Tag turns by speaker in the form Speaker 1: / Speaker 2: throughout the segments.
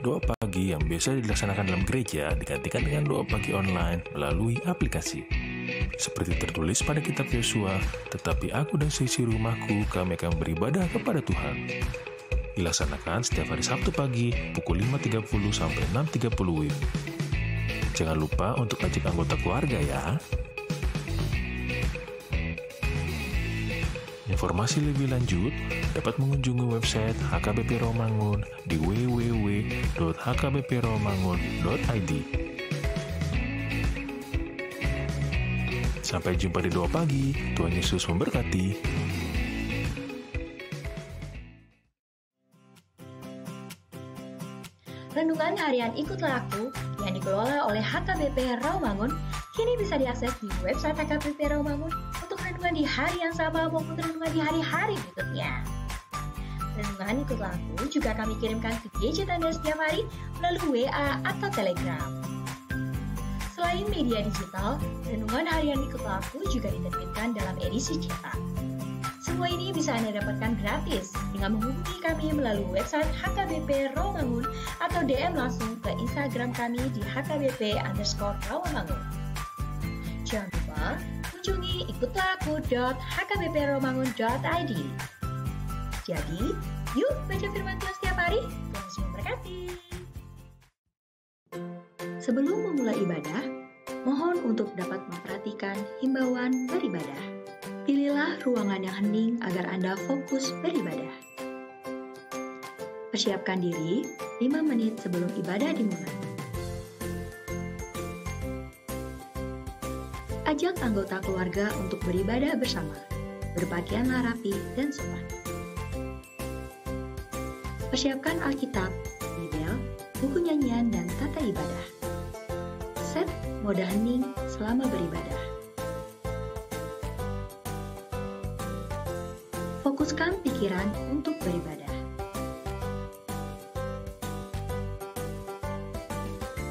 Speaker 1: doa pagi yang biasa dilaksanakan dalam gereja digantikan dengan doa pagi online melalui aplikasi. Seperti tertulis pada kitab Yosua, tetapi aku dan seisi rumahku kami akan beribadah kepada Tuhan. Dilaksanakan setiap hari Sabtu pagi pukul 5.30 sampai 6.30 WIB. Jangan lupa untuk ajak anggota keluarga ya. Informasi lebih lanjut dapat mengunjungi website HKBP Rawamangun di www.hkbprawamangun.id. Sampai jumpa di doa pagi. Tuhan Yesus memberkati.
Speaker 2: Renungan harian Ikutlah Aku yang dikelola oleh HKBP Rawamangun kini bisa diakses di website HKBP Rawamangun untuk renungan di hari yang sama maupun renungan di hari-hari berikutnya. Renungan Ikutlah Aku juga kami kirimkan ke gadget Anda setiap hari melalui WA atau Telegram. Selain media digital, renungan harian Ikutlah Aku juga diterbitkan dalam edisi cetak. Semua ini bisa Anda dapatkan gratis dengan menghubungi kami melalui website HKBP Rawamangun atau DM langsung ke Instagram kami di HKBP_Rawamangun. Jangan lupa kunjungi ikutlahku.hkbprawamangun.id. Jadi, yuk baca firman Tuhan setiap hari. Tuhan Yesus memberkati. Sebelum memulai ibadah, mohon untuk dapat memperhatikan himbauan beribadah. Pilihlah ruangan yang hening agar Anda fokus beribadah. Persiapkan diri 5 menit sebelum ibadah dimulai. Ajak anggota keluarga untuk beribadah bersama. Berpakaianlah rapi dan sopan. Persiapkan Alkitab, Bibel, buku nyanyian, dan tata ibadah. Set mode hening selama beribadah. Fokuskan pikiran untuk beribadah.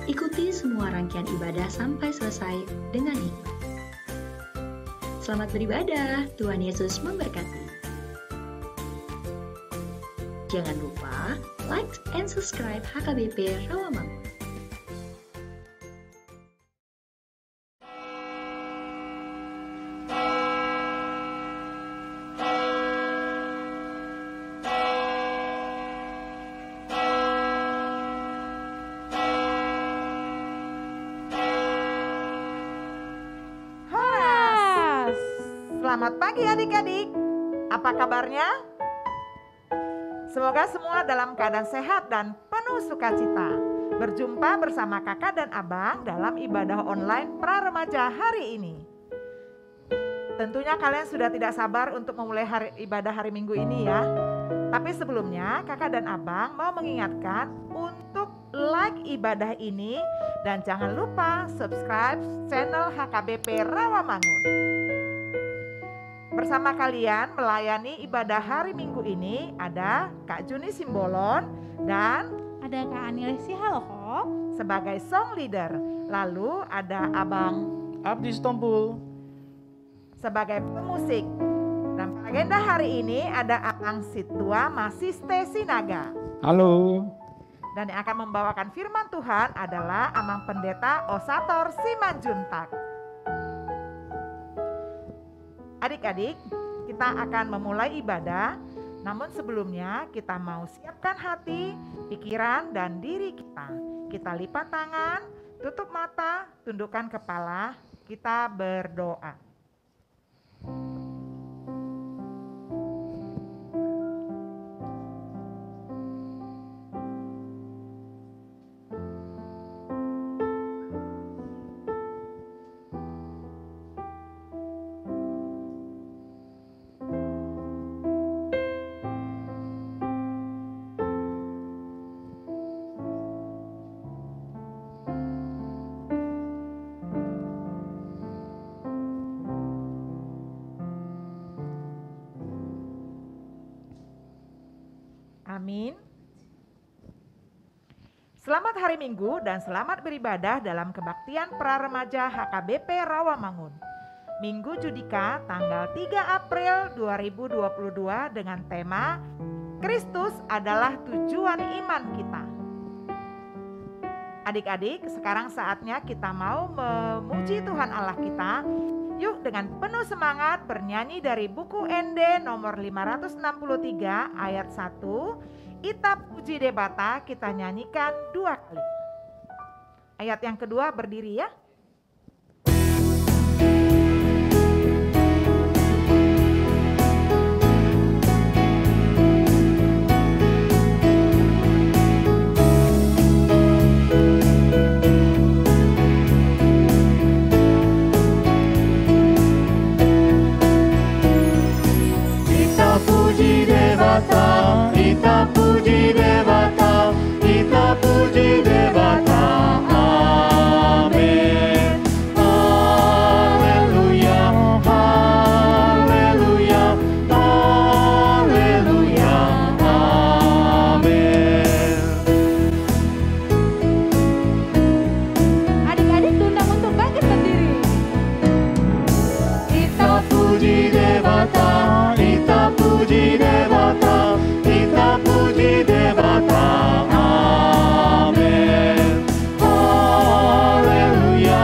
Speaker 2: Ikuti semua rangkaian ibadah sampai selesai dengan hikmat. Selamat beribadah, Tuhan Yesus memberkati. Jangan lupa like and subscribe HKBP Rawamangun.
Speaker 3: Selamat pagi adik-adik, apa kabarnya? Semoga semua dalam keadaan sehat dan penuh sukacita. Berjumpa bersama kakak dan abang dalam ibadah online pra-remaja hari ini. Tentunya kalian sudah tidak sabar untuk memulai ibadah hari Minggu ini ya. Tapi sebelumnya kakak dan abang mau mengingatkan untuk like ibadah ini dan jangan lupa subscribe channel HKBP Rawamangun. Bersama kalian melayani ibadah hari Minggu ini ada Kak Juni Simbolon dan
Speaker 4: ada Kak Anilesi Haloko
Speaker 3: sebagai song leader. Lalu ada Abang
Speaker 5: Abdi Stompul
Speaker 3: sebagai pemusik. Dan agenda hari ini ada Abang Situa Masiste Sinaga.
Speaker 5: Halo.
Speaker 3: Dan yang akan membawakan firman Tuhan adalah Amang Pendeta Osator Simanjuntak. Adik-adik, kita akan memulai ibadah, namun sebelumnya kita mau siapkan hati, pikiran, dan diri kita. Kita lipat tangan, tutup mata, tundukkan kepala, kita berdoa. Amin. Selamat hari Minggu dan selamat beribadah dalam kebaktian pra-remaja HKBP Rawamangun. Minggu Judika tanggal 3 April 2022 dengan tema Kristus adalah tujuan iman kita. Adik-adik, sekarang saatnya kita mau memuji Tuhan Allah kita. Yuk dengan penuh semangat bernyanyi dari buku ND nomor 563 ayat 1. Ita puji debata kita nyanyikan 2 kali. Ayat yang kedua berdiri ya.
Speaker 6: Ita puji debata, ita puji debata, amin. Haleluya, haleluya, haleluya, amin.
Speaker 4: Adik-adik diundang untuk bangkit berdiri.
Speaker 6: Ita puji debata, ita puji debata, ita puji debata, amin. Haleluya,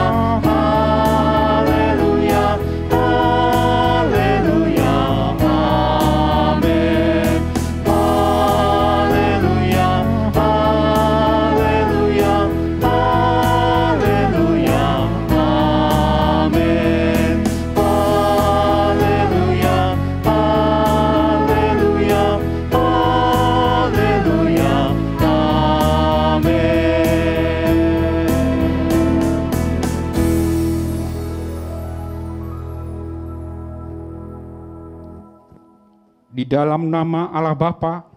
Speaker 6: haleluya, haleluya, amin. Haleluya, haleluya, haleluya, amin. Haleluya, haleluya, haleluya, amin.
Speaker 5: Di dalam nama Allah Bapa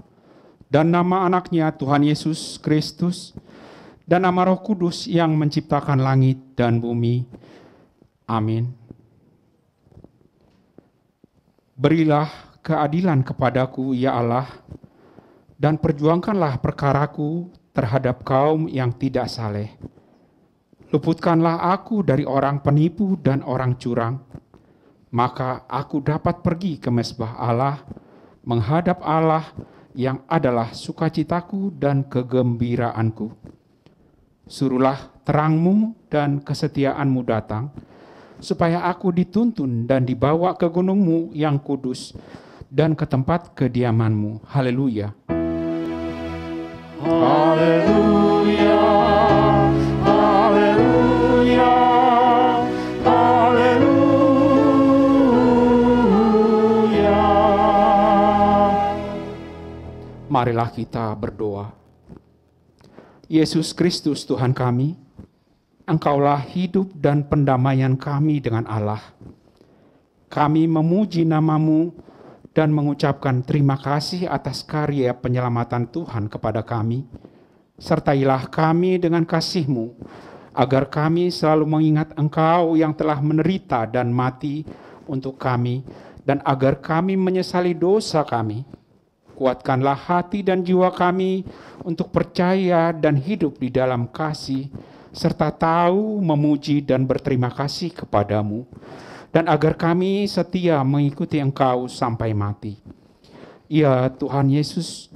Speaker 5: dan nama anaknya Tuhan Yesus Kristus dan nama Roh Kudus yang menciptakan langit dan bumi. Amin. Berilah keadilan kepadaku, ya Allah, dan perjuangkanlah perkaraku terhadap kaum yang tidak saleh. Luputkanlah aku dari orang penipu dan orang curang, maka aku dapat pergi ke mezbah Allah, menghadap Allah yang adalah sukacitaku dan kegembiraanku. Suruhlah terangmu dan kesetiaanmu datang, supaya aku dituntun dan dibawa ke gunungmu yang kudus dan ke tempat kediamanmu. Haleluya.
Speaker 6: Haleluya, haleluya, haleluya.
Speaker 5: Marilah kita berdoa. Yesus Kristus Tuhan kami, Engkaulah hidup dan pendamaian kami dengan Allah. Kami memuji nama-Mu dan mengucapkan terima kasih atas karya penyelamatan Tuhan kepada kami. Sertailah kami dengan kasih-Mu, agar kami selalu mengingat Engkau yang telah menderita dan mati untuk kami, dan agar kami menyesali dosa kami. Kuatkanlah hati dan jiwa kami untuk percaya dan hidup di dalam kasih, serta tahu, memuji, dan berterima kasih kepadamu, dan agar kami setia mengikuti Engkau sampai mati. Ya Tuhan Yesus,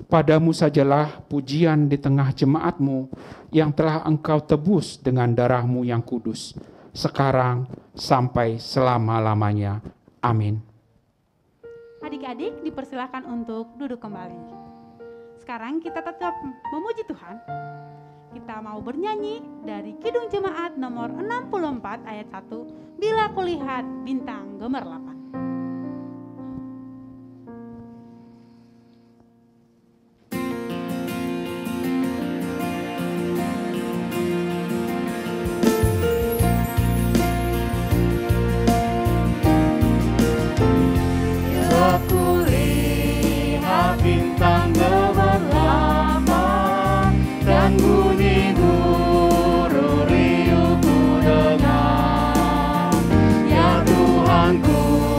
Speaker 5: padamu sajalah pujian di tengah jemaat-Mu yang telah Engkau tebus dengan darah-Mu yang kudus, sekarang sampai selama-lamanya. Amin.
Speaker 4: Adik-adik dipersilakan untuk duduk kembali. Sekarang kita tetap memuji Tuhan. Kita mau bernyanyi dari Kidung Jemaat nomor 64 ayat 1, Bila Kulihat Bintang Gemerlapan.
Speaker 6: Aku lihat bintang gemerlapan dan bunyi guru riuh ku dengar. Ya Tuhanku,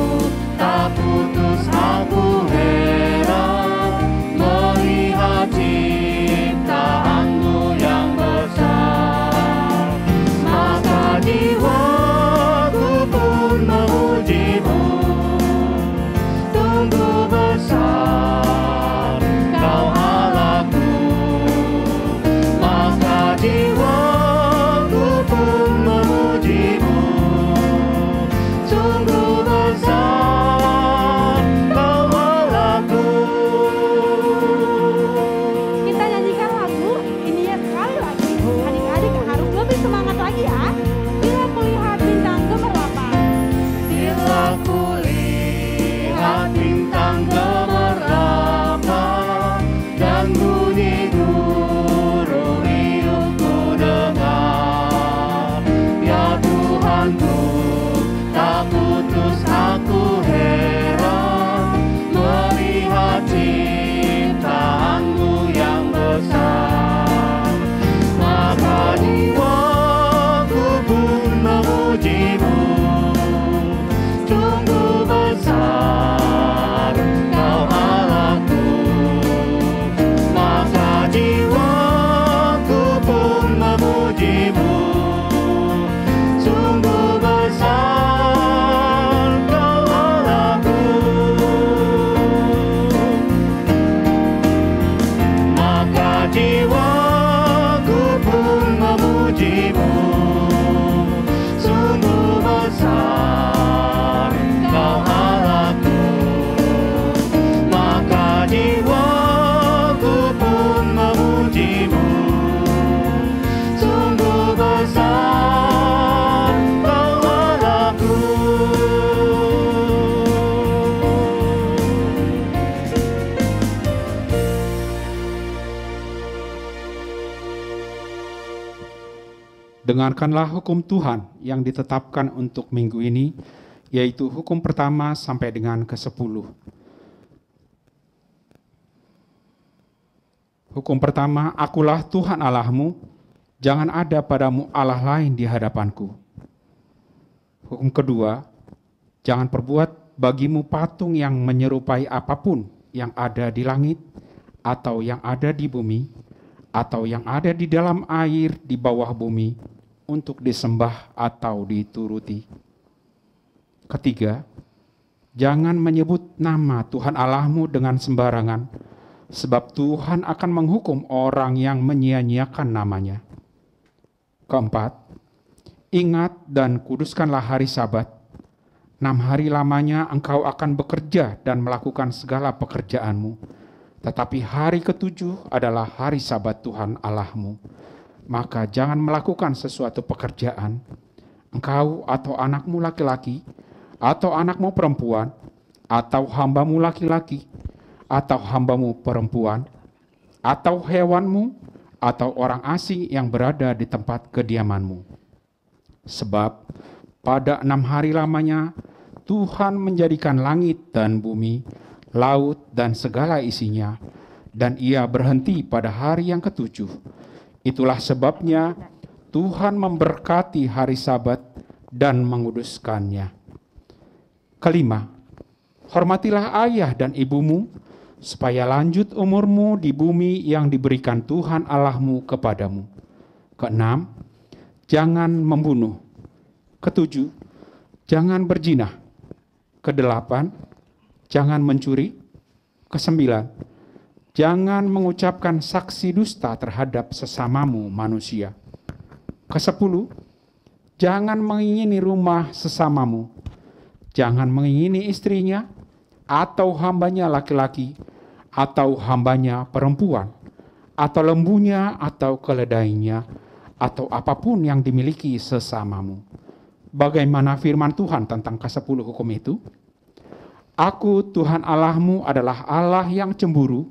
Speaker 5: dengarkanlah hukum Tuhan yang ditetapkan untuk minggu ini, yaitu hukum pertama sampai dengan ke-10. Hukum pertama, akulah Tuhan Allahmu, jangan ada padamu Allah lain di hadapanku. Hukum kedua, jangan perbuat bagimu patung yang menyerupai apapun yang ada di langit, atau yang ada di bumi, atau yang ada di dalam air di bawah bumi, untuk disembah atau dituruti. Ketiga, jangan menyebut nama Tuhan Allahmu dengan sembarangan, sebab Tuhan akan menghukum orang yang menyia-nyiakan namanya. Keempat, ingat dan kuduskanlah hari Sabat. 6 hari lamanya engkau akan bekerja dan melakukan segala pekerjaanmu. Tetapi hari ke-7 adalah hari Sabat Tuhan Allahmu. Maka jangan melakukan sesuatu pekerjaan, engkau atau anakmu laki-laki, atau anakmu perempuan, atau hambamu laki-laki, atau hambamu perempuan, atau hewanmu, atau orang asing yang berada di tempat kediamanmu. Sebab pada 6 hari lamanya Tuhan menjadikan langit dan bumi, laut dan segala isinya, dan Ia berhenti pada hari yang ke-7. Itulah sebabnya Tuhan memberkati hari Sabat dan menguduskannya. Kelima, hormatilah ayah dan ibumu, supaya lanjut umurmu di bumi yang diberikan Tuhan Allahmu kepadamu. Keenam, jangan membunuh. Ketujuh, jangan berzina. Kedelapan, jangan mencuri. Kesembilan, jangan mengucapkan saksi dusta terhadap sesamamu manusia. Kesepuluh, jangan mengingini rumah sesamamu. Jangan mengingini istrinya, atau hambanya laki-laki, atau hambanya perempuan, atau lembunya, atau keledainya, atau apapun yang dimiliki sesamamu. Bagaimana firman Tuhan tentang ke-10 hukum itu? Aku, Tuhan Allahmu, adalah Allah yang cemburu,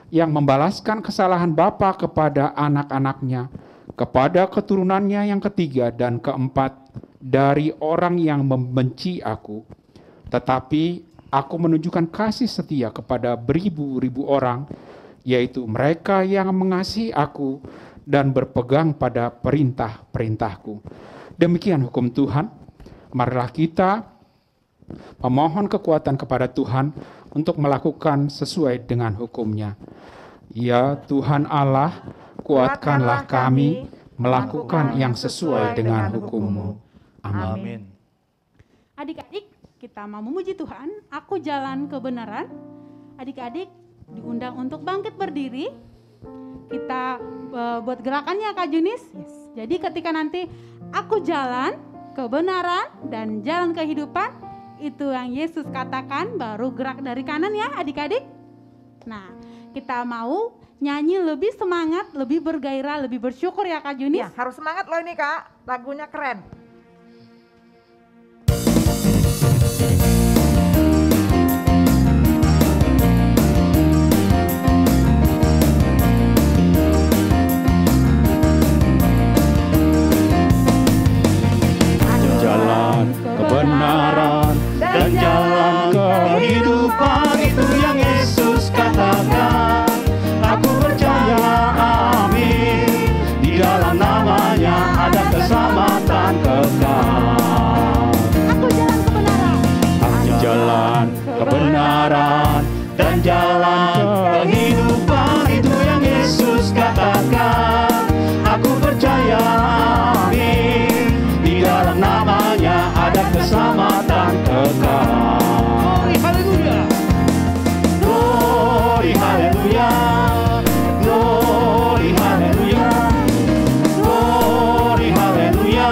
Speaker 5: yang membalaskan kesalahan bapa kepada anak-anaknya, kepada keturunannya yang ketiga dan keempat dari orang yang membenci aku. Tetapi aku menunjukkan kasih setia kepada beribu-ribu orang, yaitu mereka yang mengasihi aku dan berpegang pada perintah-perintahku. Demikian hukum Tuhan. Marilah kita memohon kekuatan kepada Tuhan untuk melakukan sesuai dengan hukum-Nya. Ya Tuhan Allah, kuatkanlah kami melakukan yang sesuai dengan hukum-Mu. Amin.
Speaker 4: Adik-adik, kita mau memuji Tuhan. Aku jalan kebenaran. Adik-adik diundang untuk bangkit berdiri. Kita buat gerakannya Kak Junis. Yes. Jadi ketika nanti aku jalan kebenaran dan jalan kehidupan, itu yang Yesus katakan, baru gerak dari kanan ya adik-adik. Nah, kita mau nyanyi lebih semangat, lebih bergairah, lebih bersyukur ya Kak Junis.
Speaker 3: Ya, harus semangat loh ini Kak, lagunya keren.
Speaker 6: Jalan kebenaran dan jalan kehidupan, itu yang Yesus katakan. Aku percaya, amin. Di dalam namanya ada keselamatan kekal. Aku jalan kebenaran dan jalan kehidupan, itu yang Yesus katakan. Aku percaya, amin. Di dalam namanya ada keselamatan kekal. Glory haleluya. Glory haleluya. Glory haleluya.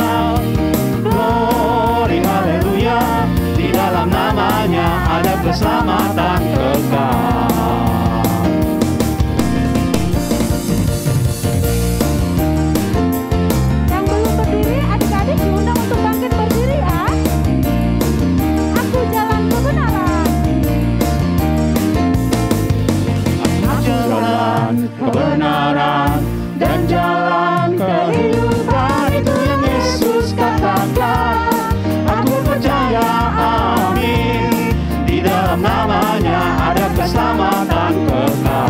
Speaker 6: Glory haleluya. Di dalam namanya ada keselamatan kekal.
Speaker 4: Yang belum berdiri, adik-adik diundang untuk bangkit berdiri ya. Aku jalan kebenaran.
Speaker 6: Jalan kebenaran dan jalan kehidupan, itu yang namanya ada keselamatan kekal.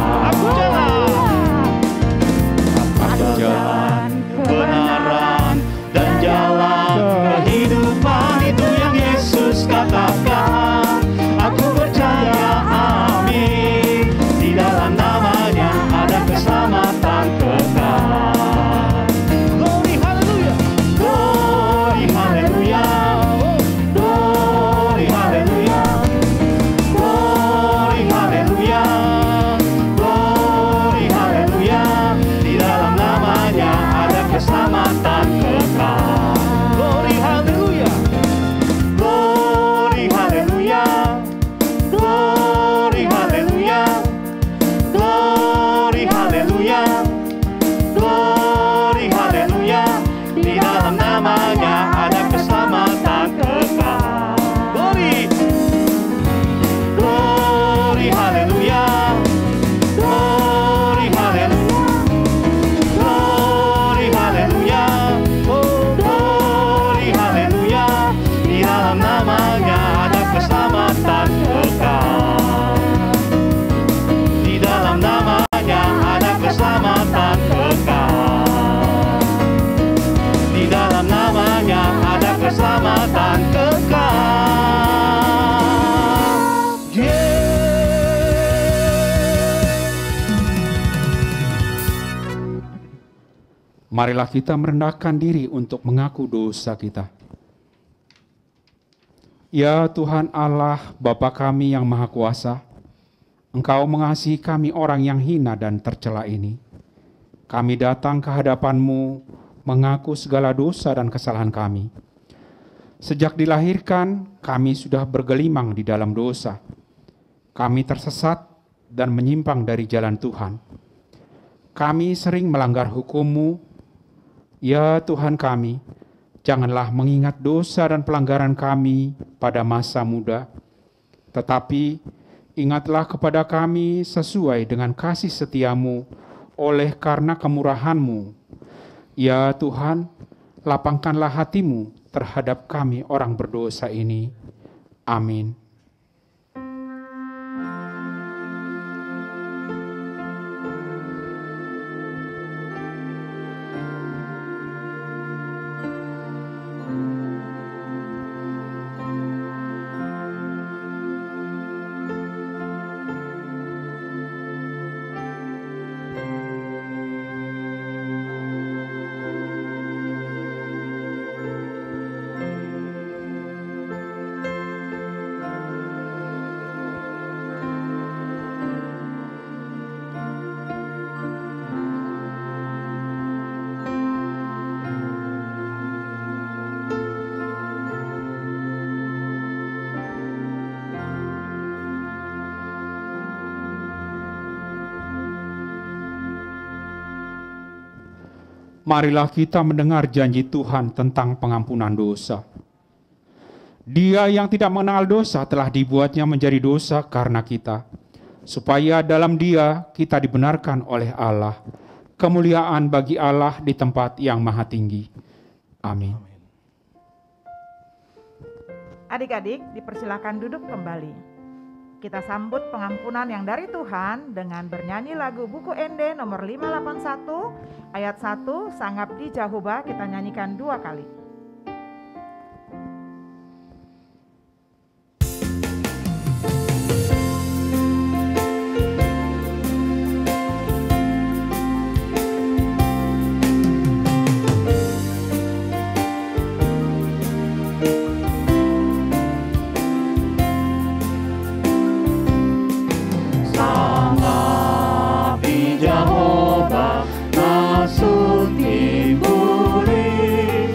Speaker 6: Aku jalan kebenaran dan jalan kehidupan, itu yang Yesus katakan. Aku percaya, amin, di dalam namanya ada keselamatan kekal. Glory haleluya, glory haleluya, glory haleluya, glory haleluya, glory haleluya, di dalam namanya ada keselamatan kekal. Glory haleluya, glory haleluya, glory haleluya, glory haleluya, glory haleluya, di dalam namanya ada keselamatan kekal. Glory, glory haleluya, glory haleluya, glory haleluya, glory haleluya, di dalam namanya ada keselamatan kekal. Di dalam namanya ada keselamatan kekal. Di dalam namanya ada keselamatan kekal.
Speaker 5: Marilah kita merendahkan diri untuk mengaku dosa kita. Ya Tuhan Allah, Bapa kami yang Maha Kuasa, Engkau mengasihi kami orang yang hina dan tercela ini. Kami datang ke hadapan-Mu mengaku segala dosa dan kesalahan kami. Sejak dilahirkan, kami sudah bergelimang di dalam dosa. Kami tersesat dan menyimpang dari jalan Tuhan. Kami sering melanggar hukum-Mu. Ya Tuhan kami, janganlah mengingat dosa dan pelanggaran kami pada masa muda, tetapi ingatlah kepada kami sesuai dengan kasih setia-Mu oleh karena kemurahan-Mu. Ya Tuhan, lapangkanlah hati-Mu terhadap kami orang berdosa ini. Amin. Marilah kita mendengar janji Tuhan tentang pengampunan dosa. Dia yang tidak mengenal dosa telah dibuatnya menjadi dosa karena kita, supaya dalam Dia kita dibenarkan oleh Allah. Kemuliaan bagi Allah di tempat yang maha tinggi. Amin.
Speaker 3: Adik-adik, dipersilakan duduk kembali. Kita sambut pengampunan yang dari Tuhan dengan bernyanyi lagu buku ND nomor 581 ayat 1, Sanggap di Jehovah, kita nyanyikan 2 kali.
Speaker 6: Jehovah, nasun timbuli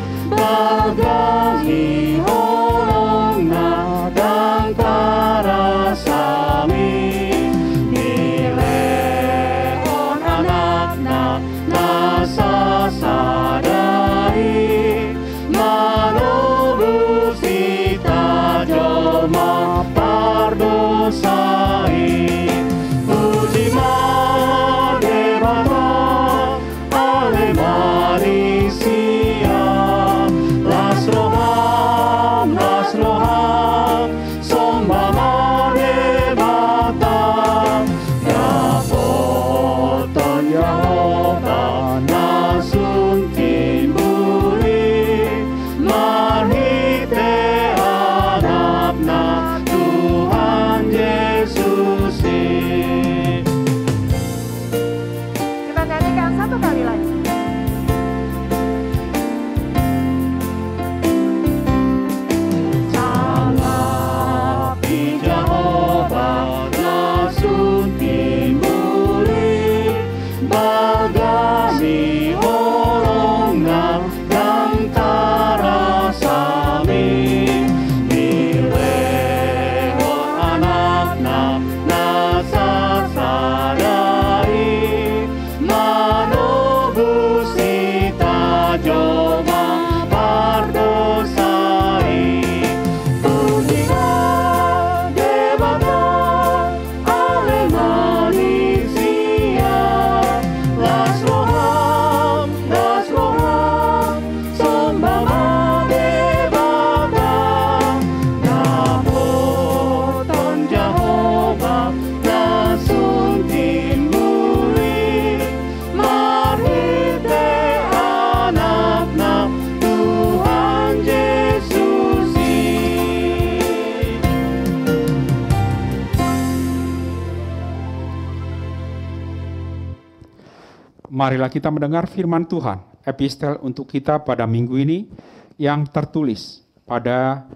Speaker 5: Marilah kita mendengar firman Tuhan, epistel untuk kita pada minggu ini yang tertulis pada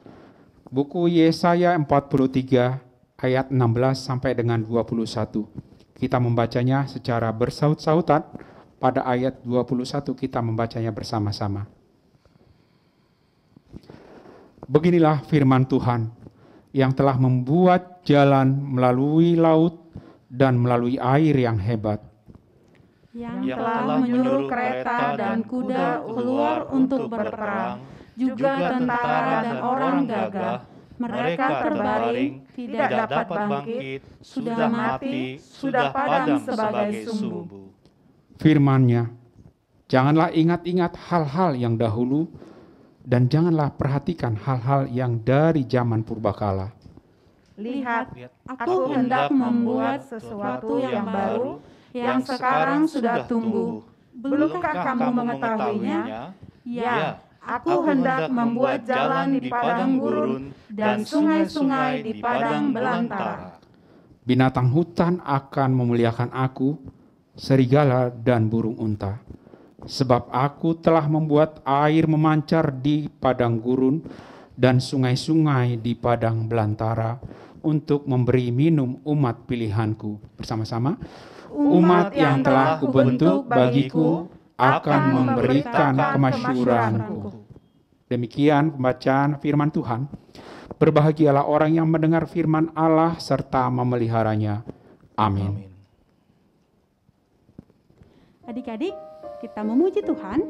Speaker 5: buku Yesaya 43 ayat 16 sampai dengan 21. Kita membacanya secara bersaut-sautan, pada ayat 21 kita membacanya bersama-sama. Beginilah firman Tuhan yang telah membuat jalan melalui laut dan melalui air yang hebat,
Speaker 4: yang telah menyuruh kereta dan kuda keluar untuk berperang, juga tentara dan orang gagah. Mereka terbaring, tidak dapat bangkit, sudah mati, sudah padam sebagai sumbu.
Speaker 5: Firman-Nya, janganlah ingat-ingat hal-hal yang dahulu, dan janganlah perhatikan hal-hal yang dari zaman purbakala.
Speaker 3: Lihat, aku hendak membuat sesuatu yang baru, yang sekarang sudah tumbuh. Belumkah kamu mengetahuinya? Ya, aku hendak membuat jalan di padang gurun dan sungai-sungai di padang belantara.
Speaker 5: Binatang hutan akan memuliakan aku, serigala dan burung unta. Sebab aku telah membuat air memancar di padang gurun dan sungai-sungai di padang belantara untuk memberi minum umat pilihanku. Bersama-sama. Umat yang telah kubentuk bagiku akan memberikan kemasyhuranku. Demikian pembacaan firman Tuhan. Berbahagialah orang yang mendengar firman Allah serta memeliharanya. Amin.
Speaker 4: Adik-adik, kita memuji Tuhan.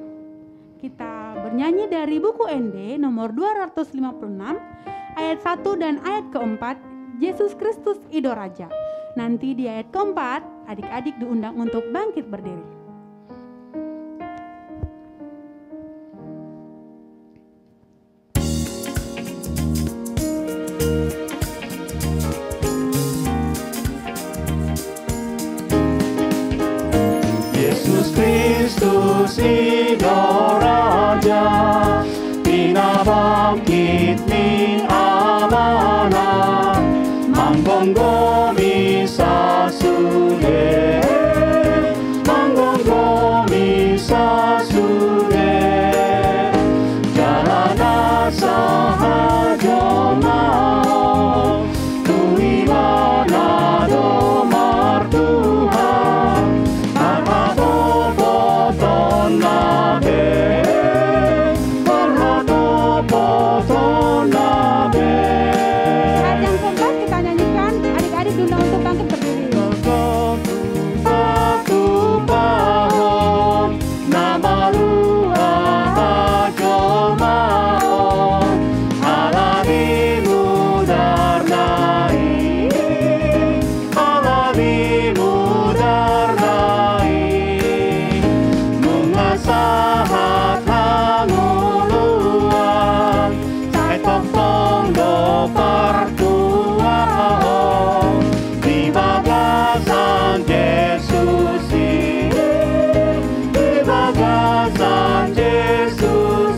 Speaker 4: Kita bernyanyi dari buku ND nomor 256 ayat 1 dan ayat keempat, Yesus Kristus Ido Raja. Nanti di ayat keempat, adik-adik diundang untuk bangkit berdiri.
Speaker 6: Yesus Kristus Ido Raja, Pina bangkit ni amanah, Manggonggo misa suge, Manggonggo misa suge, Jalana sahaja mau, Tuiwana domar Tuhan, Marhaboboton nabe, Marhaboboton nabe.
Speaker 4: Ayat yang keempat kita nyanyikan, adik-adik diundang untuk bangkit berdiri.
Speaker 6: Aku paham nama Luha Jomao, alamimu darnai, alamimu darnai, mengasahat hanguluan, cai tong do partuao, di bagasan Yesus, di bagasan Yesus.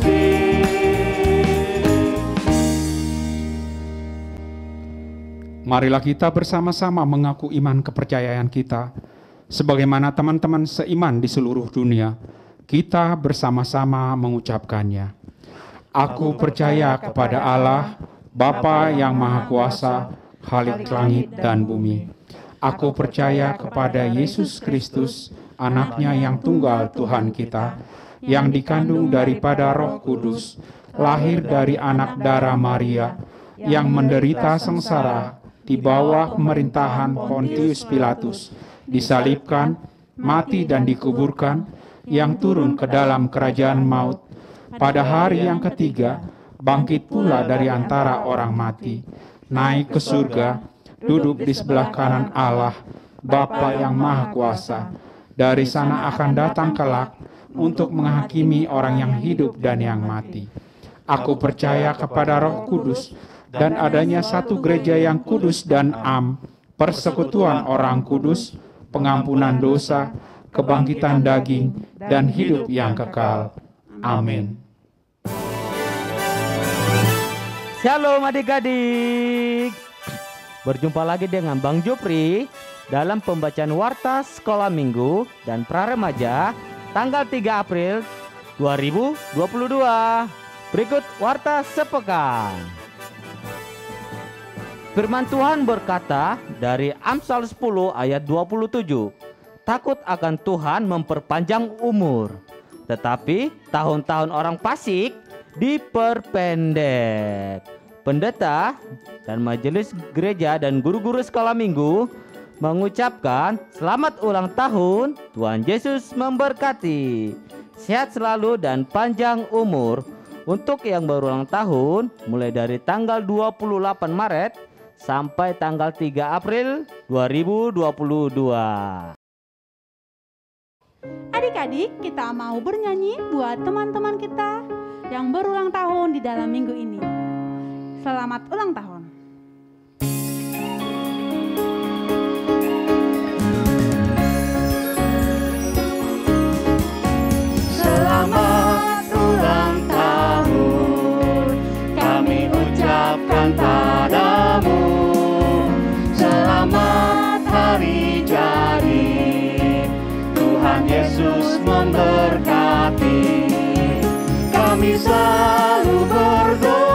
Speaker 5: Marilah kita bersama-sama mengaku iman kepercayaan kita. Sebagaimana teman-teman seiman di seluruh dunia, kita bersama-sama mengucapkannya. Aku percaya kepada Allah, Bapa yang Maha Kuasa, Khalik langit dan bumi. Aku percaya kepada Yesus Kristus, Anaknya yang tunggal Tuhan kita, yang dikandung daripada Roh Kudus, lahir dari anak darah Maria, yang menderita sengsara di bawah pemerintahan Pontius Pilatus, disalibkan, mati dan dikuburkan, yang turun ke dalam kerajaan maut. Pada hari yang ketiga, bangkit pula dari antara orang mati, naik ke surga, duduk di sebelah kanan Allah, Bapa yang Maha Kuasa. Dari sana akan datang kelak untuk menghakimi orang yang hidup dan yang mati. Aku percaya kepada Roh Kudus dan adanya satu gereja yang kudus dan am, persekutuan orang kudus, pengampunan dosa, kebangkitan daging, dan hidup yang kekal. Amin.
Speaker 7: Shalom adik-adik. Berjumpa lagi dengan Bang Jupri dalam pembacaan Warta Sekolah Minggu dan Praremaja tanggal 3 April 2022. Berikut Warta Sepekan. Firman Tuhan berkata dari Amsal 10 ayat 27, takut akan Tuhan memperpanjang umur, tetapi tahun-tahun orang fasik diperpendek. Pendeta dan majelis gereja dan guru-guru sekolah minggu mengucapkan selamat ulang tahun. Tuhan Yesus memberkati. Sehat selalu dan panjang umur. Untuk yang berulang tahun mulai dari tanggal 28 Maret sampai tanggal 3 April 2022.
Speaker 4: Adik-adik, kita mau bernyanyi buat teman-teman kita yang berulang tahun di dalam minggu ini. Selamat ulang tahun.
Speaker 6: Selamat ulang tahun, kami ucapkan padamu. Selamat hari jadi, Tuhan Yesus memberkati. Kami selalu berdoa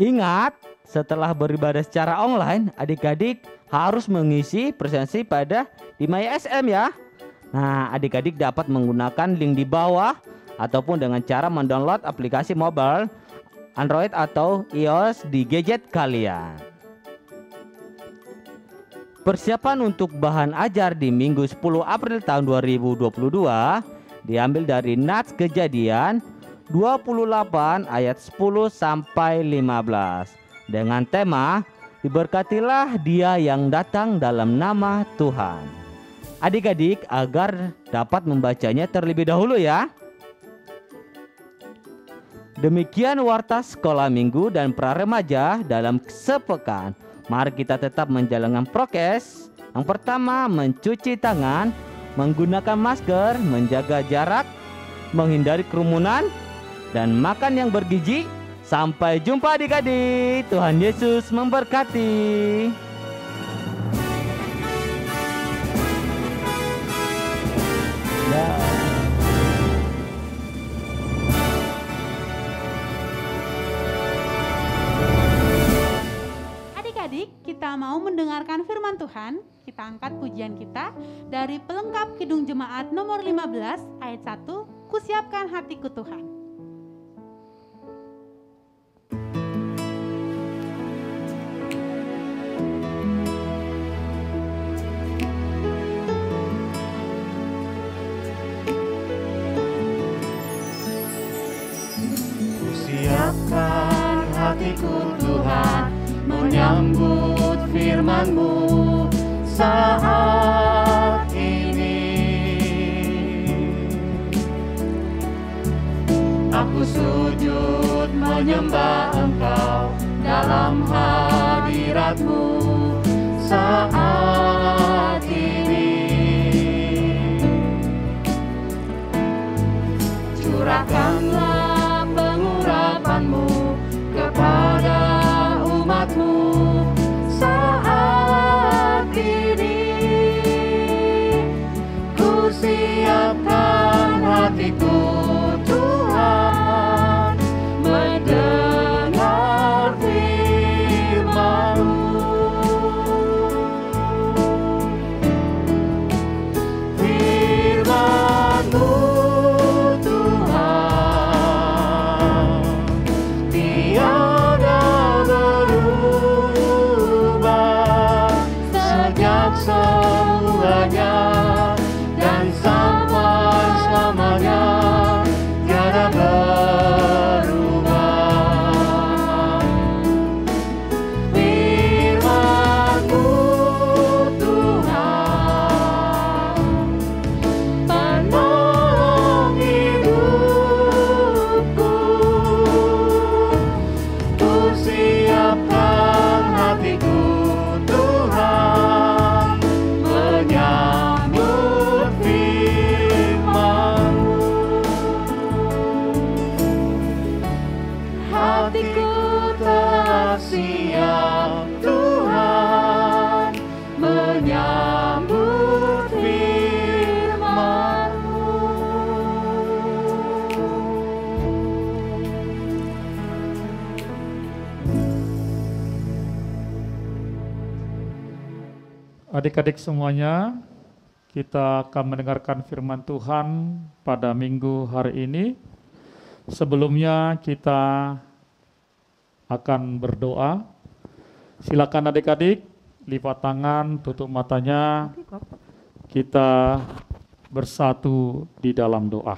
Speaker 7: Ingat, setelah beribadah secara online, adik-adik harus mengisi presentasi pada di MySM ya. Nah, adik-adik dapat menggunakan link di bawah ataupun dengan cara mendownload aplikasi mobile Android atau iOS di gadget kalian. Persiapan untuk bahan ajar di Minggu 10 April tahun 2022 diambil dari Nats Kejadian 28 ayat 10 sampai 15 dengan tema Diberkatilah dia yang datang dalam nama Tuhan. Adik-adik agar dapat membacanya terlebih dahulu ya. Demikian warta sekolah minggu dan praremaja dalam sepekan. Mari kita tetap menjalankan prokes. Yang pertama, mencuci tangan, menggunakan masker, menjaga jarak, menghindari kerumunan, dan makan yang bergizi. Sampai jumpa adik-adik. Tuhan Yesus memberkati.
Speaker 4: Adik-adik, kita mau mendengarkan firman Tuhan. Kita angkat pujian kita dari pelengkap Kidung Jemaat nomor 15 ayat 1, Kusiapkan hatiku Tuhan.
Speaker 6: Siapkan hatiku Tuhan, menyambut firman-Mu saat ini. Aku sujud menyembah Engkau dalam hadirat-Mu saat ini. Curahkanlah pengurapan-Mu kepada umat-Mu saat ini. Ku siapkan hatiku Tuhan, mendengar firman-Mu. Firman-Mu semuanya dan sampai selamanya tiada berubah. Firman-Mu Tuhan, penolong hidupku. Ku siapkan hatiku Tuhan, menyambut firman-Mu. Hatiku telah siap Tuhan, menyambut firman-Mu.
Speaker 5: Adik-adik semuanya, kita akan mendengarkan firman Tuhan pada minggu hari ini. Sebelumnya kita akan berdoa. Silakan adik-adik, lipat tangan, tutup matanya. Kita bersatu di dalam doa.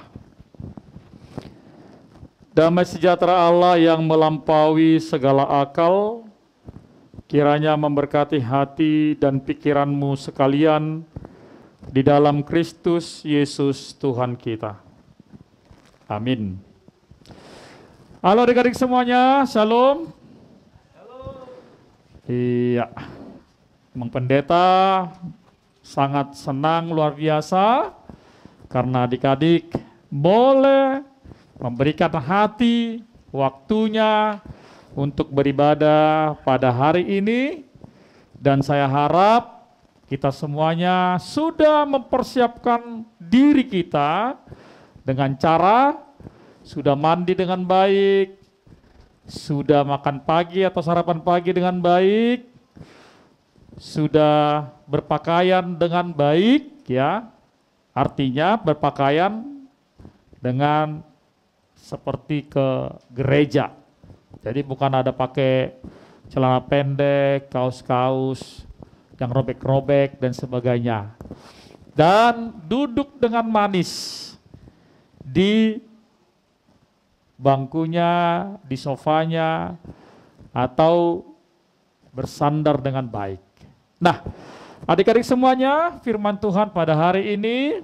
Speaker 5: Damai sejahtera Allah yang melampaui segala akal, kiranya memberkati hati dan pikiranmu sekalian di dalam Kristus Yesus Tuhan kita. Amin. Halo adik-adik semuanya, shalom. Iya, Bang Pendeta sangat senang luar biasa karena adik-adik boleh memberikan hati, waktunya untuk beribadah pada hari ini. Dan saya harap kita semuanya sudah mempersiapkan diri kita dengan cara sudah mandi dengan baik,
Speaker 8: Sudah makan pagi atau sarapan pagi dengan baik? Sudah berpakaian dengan baik ya? Artinya berpakaian dengan seperti ke gereja. Jadi bukan ada pakai celana pendek, kaos-kaos yang robek-robek dan sebagainya. Dan duduk dengan manis di bangkunya, di sofanya, atau bersandar dengan baik. Nah, adik-adik semuanya, firman Tuhan pada hari ini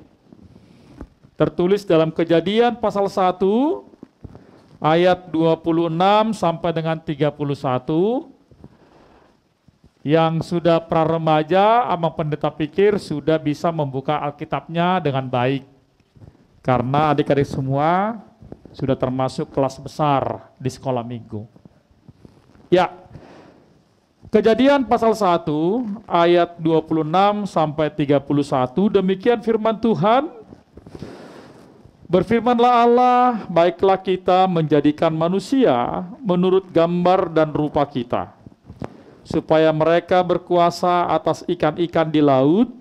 Speaker 8: tertulis dalam Kejadian pasal 1 ayat 26 sampai dengan 31. Yang sudah pra-remaja sama pendeta pikir sudah bisa membuka Alkitabnya dengan baik. Karena adik-adik semua sudah termasuk kelas besar di sekolah minggu. Ya, Kejadian pasal 1 ayat 26 sampai 31, demikian firman Tuhan. Berfirmanlah Allah, baiklah kita menjadikan manusia menurut gambar dan rupa kita, supaya mereka berkuasa atas ikan-ikan di laut,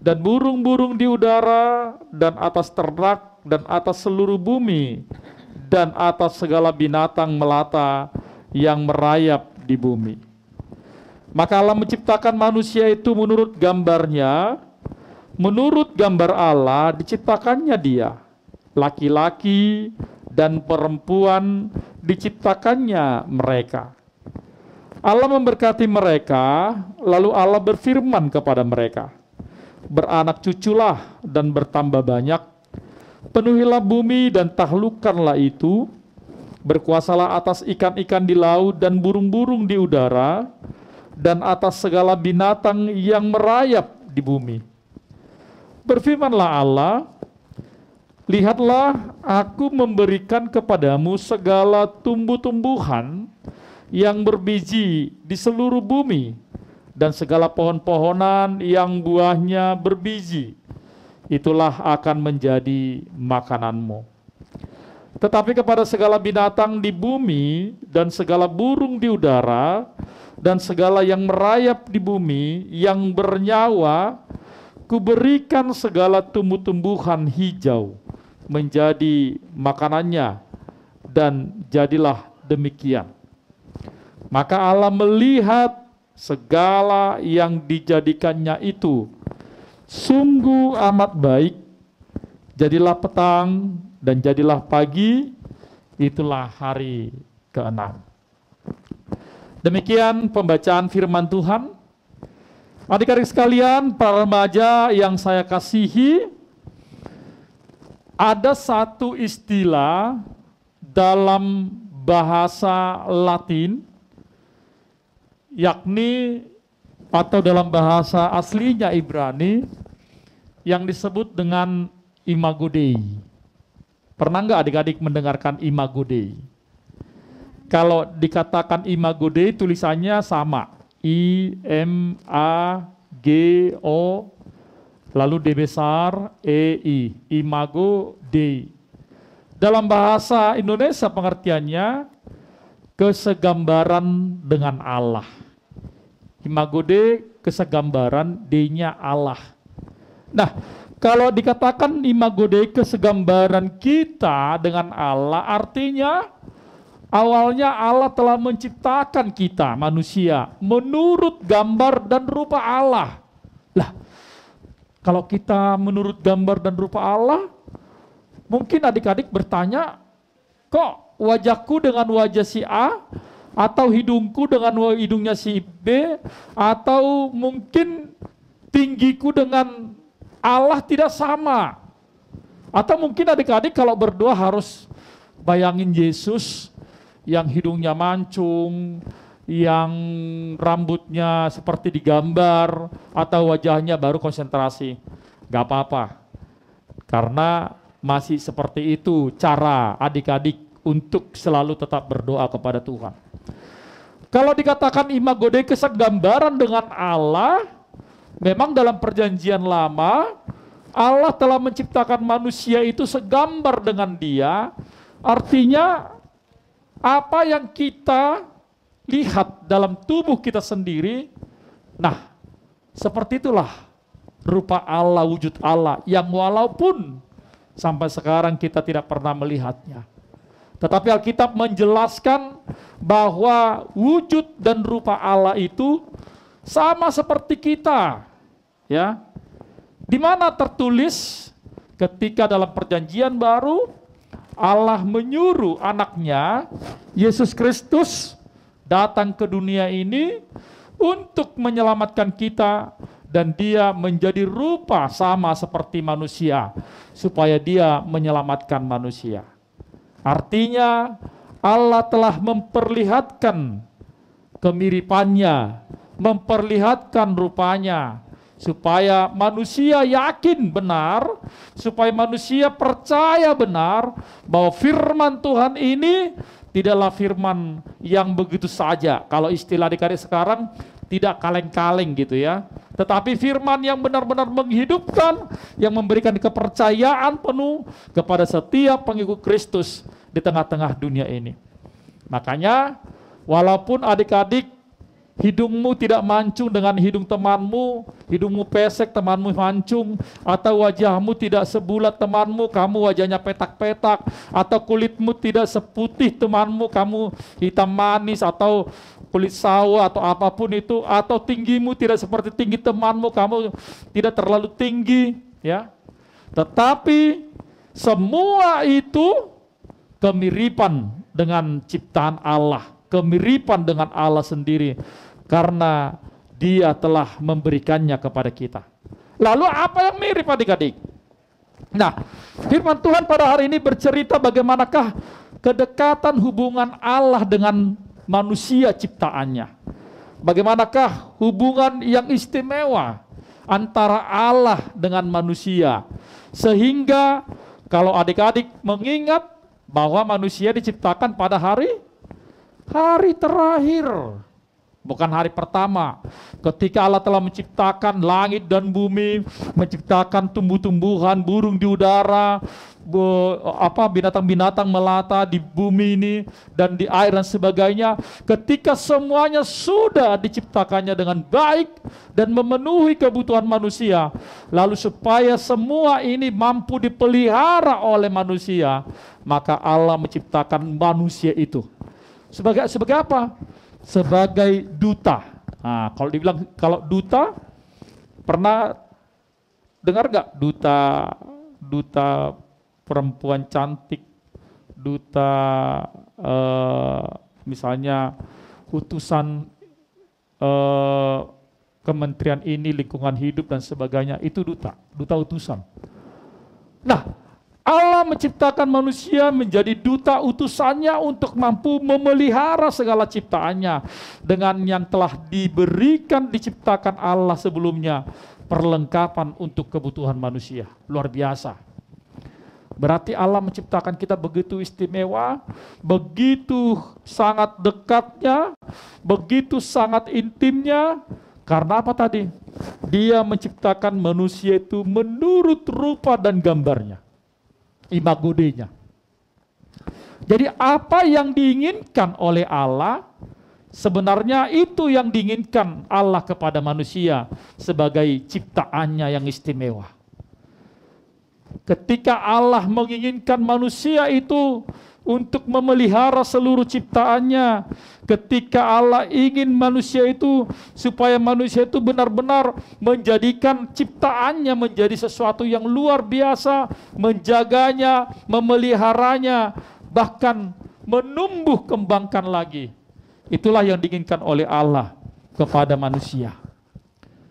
Speaker 8: dan burung-burung di udara, dan atas ternak, dan atas seluruh bumi, dan atas segala binatang melata yang merayap di bumi. Maka Allah menciptakan manusia itu menurut gambarnya, menurut gambar Allah diciptakannya dia. Laki-laki dan perempuan diciptakannya mereka. Allah memberkati mereka, lalu Allah berfirman kepada mereka, beranak cuculah dan bertambah banyak, penuhilah bumi dan taklukkanlah itu, berkuasalah atas ikan-ikan di laut dan burung-burung di udara, dan atas segala binatang yang merayap di bumi. Berfirmanlah Allah, lihatlah aku memberikan kepadamu segala tumbuh-tumbuhan yang berbiji di seluruh bumi, dan segala pohon-pohonan yang buahnya berbiji, itulah akan menjadi makananmu. Tetapi kepada segala binatang di bumi dan segala burung di udara dan segala yang merayap di bumi yang bernyawa, kuberikan segala tumbuh-tumbuhan hijau menjadi makanannya, dan jadilah demikian. Maka Allah melihat segala yang dijadikannya itu sungguh amat baik. Jadilah petang dan jadilah pagi, itulah hari ke-6. Demikian pembacaan firman Tuhan. Adik-adik sekalian, para remaja yang saya kasihi, ada satu istilah dalam bahasa Latin, yakni atau dalam bahasa aslinya Ibrani, yang disebut dengan Imago Dei. Pernah nggak adik-adik mendengarkan Imago Dei? Kalau dikatakan Imago Dei tulisannya sama, I-M-A-G-O, lalu D besar, E-I, Imago Dei. Dalam bahasa Indonesia pengertiannya kesegambaran dengan Allah. Imago Dei, kesegambaran, D-nya Allah. Nah, kalau dikatakan Imago Dei, kesegambaran kita dengan Allah, artinya awalnya Allah telah menciptakan kita manusia menurut gambar dan rupa Allah. Lah, kalau kita menurut gambar dan rupa Allah, mungkin adik-adik bertanya, kok wajahku dengan wajah si A, atau hidungku dengan hidungnya si B, atau mungkin tinggiku dengan Allah tidak sama. Atau mungkin adik-adik kalau berdoa harus bayangin Yesus yang hidungnya mancung, yang rambutnya seperti digambar, atau wajahnya baru konsentrasi. Gak apa-apa, karena masih seperti itu cara adik-adik untuk selalu tetap berdoa kepada Tuhan. Kalau dikatakan Imago Dei, kesegambaran dengan Allah, memang dalam perjanjian lama, Allah telah menciptakan manusia itu segambar dengan Dia, artinya apa yang kita lihat dalam tubuh kita sendiri, nah seperti itulah rupa Allah, wujud Allah yang walaupun sampai sekarang kita tidak pernah melihatnya. Tetapi Alkitab menjelaskan bahwa wujud dan rupa Allah itu sama seperti kita. Ya. Di mana tertulis ketika dalam perjanjian baru Allah menyuruh anaknya Yesus Kristus datang ke dunia ini untuk menyelamatkan kita, dan dia menjadi rupa sama seperti manusia supaya dia menyelamatkan manusia. Artinya Allah telah memperlihatkan kemiripannya, memperlihatkan rupanya, supaya manusia yakin benar, supaya manusia percaya benar bahwa firman Tuhan ini tidaklah firman yang begitu saja. Kalau istilah adik-adik sekarang, tidak kaleng-kaleng gitu ya. Tetapi firman yang benar-benar menghidupkan, yang memberikan kepercayaan penuh kepada setiap pengikut Kristus di tengah-tengah dunia ini. Makanya walaupun adik-adik hidungmu tidak mancung dengan hidung temanmu, hidungmu pesek temanmu mancung, atau wajahmu tidak sebulat temanmu, kamu wajahnya petak-petak, atau kulitmu tidak seputih temanmu, kamu hitam manis, atau kulit sawo, atau apapun itu, atau tinggimu tidak seperti tinggi temanmu, kamu tidak terlalu tinggi, ya. Tetapi semua itu kemiripan dengan ciptaan Allah, kemiripan dengan Allah sendiri, karena Dia telah memberikannya kepada kita. Lalu apa yang mirip adik-adik? Nah, firman Tuhan pada hari ini bercerita bagaimanakah kedekatan hubungan Allah dengan manusia ciptaannya. Bagaimanakah hubungan yang istimewa antara Allah dengan manusia. Sehingga kalau adik-adik mengingat bahwa manusia diciptakan pada hari terakhir, bukan hari pertama. Ketika Allah telah menciptakan langit dan bumi, menciptakan tumbuh-tumbuhan, burung di udara, binatang-binatang melata di bumi ini dan di air dan sebagainya. Ketika semuanya sudah diciptakannya dengan baik dan memenuhi kebutuhan manusia, lalu supaya semua ini mampu dipelihara oleh manusia, maka Allah menciptakan manusia itu sebagai apa? Sebagai duta. Nah, kalau duta, pernah dengar gak duta perempuan cantik, duta misalnya utusan kementerian ini, lingkungan hidup dan sebagainya, itu duta utusan. Nah, Allah menciptakan manusia menjadi duta utusannya untuk mampu memelihara segala ciptaannya dengan yang telah diciptakan Allah sebelumnya, perlengkapan untuk kebutuhan manusia. Luar biasa. Berarti Allah menciptakan kita begitu istimewa, begitu sangat dekatnya, begitu sangat intimnya. Karena apa tadi? Dia menciptakan manusia itu menurut rupa dan gambarnya, imago Dei-nya. Jadi apa yang diinginkan oleh Allah, sebenarnya itu yang diinginkan Allah kepada manusia sebagai ciptaannya yang istimewa. Ketika Allah menginginkan manusia itu untuk memelihara seluruh ciptaannya, ketika Allah ingin manusia itu supaya manusia itu benar-benar menjadikan ciptaannya menjadi sesuatu yang luar biasa, menjaganya, memeliharanya, bahkan menumbuh kembangkan lagi. Itulah yang diinginkan oleh Allah kepada manusia.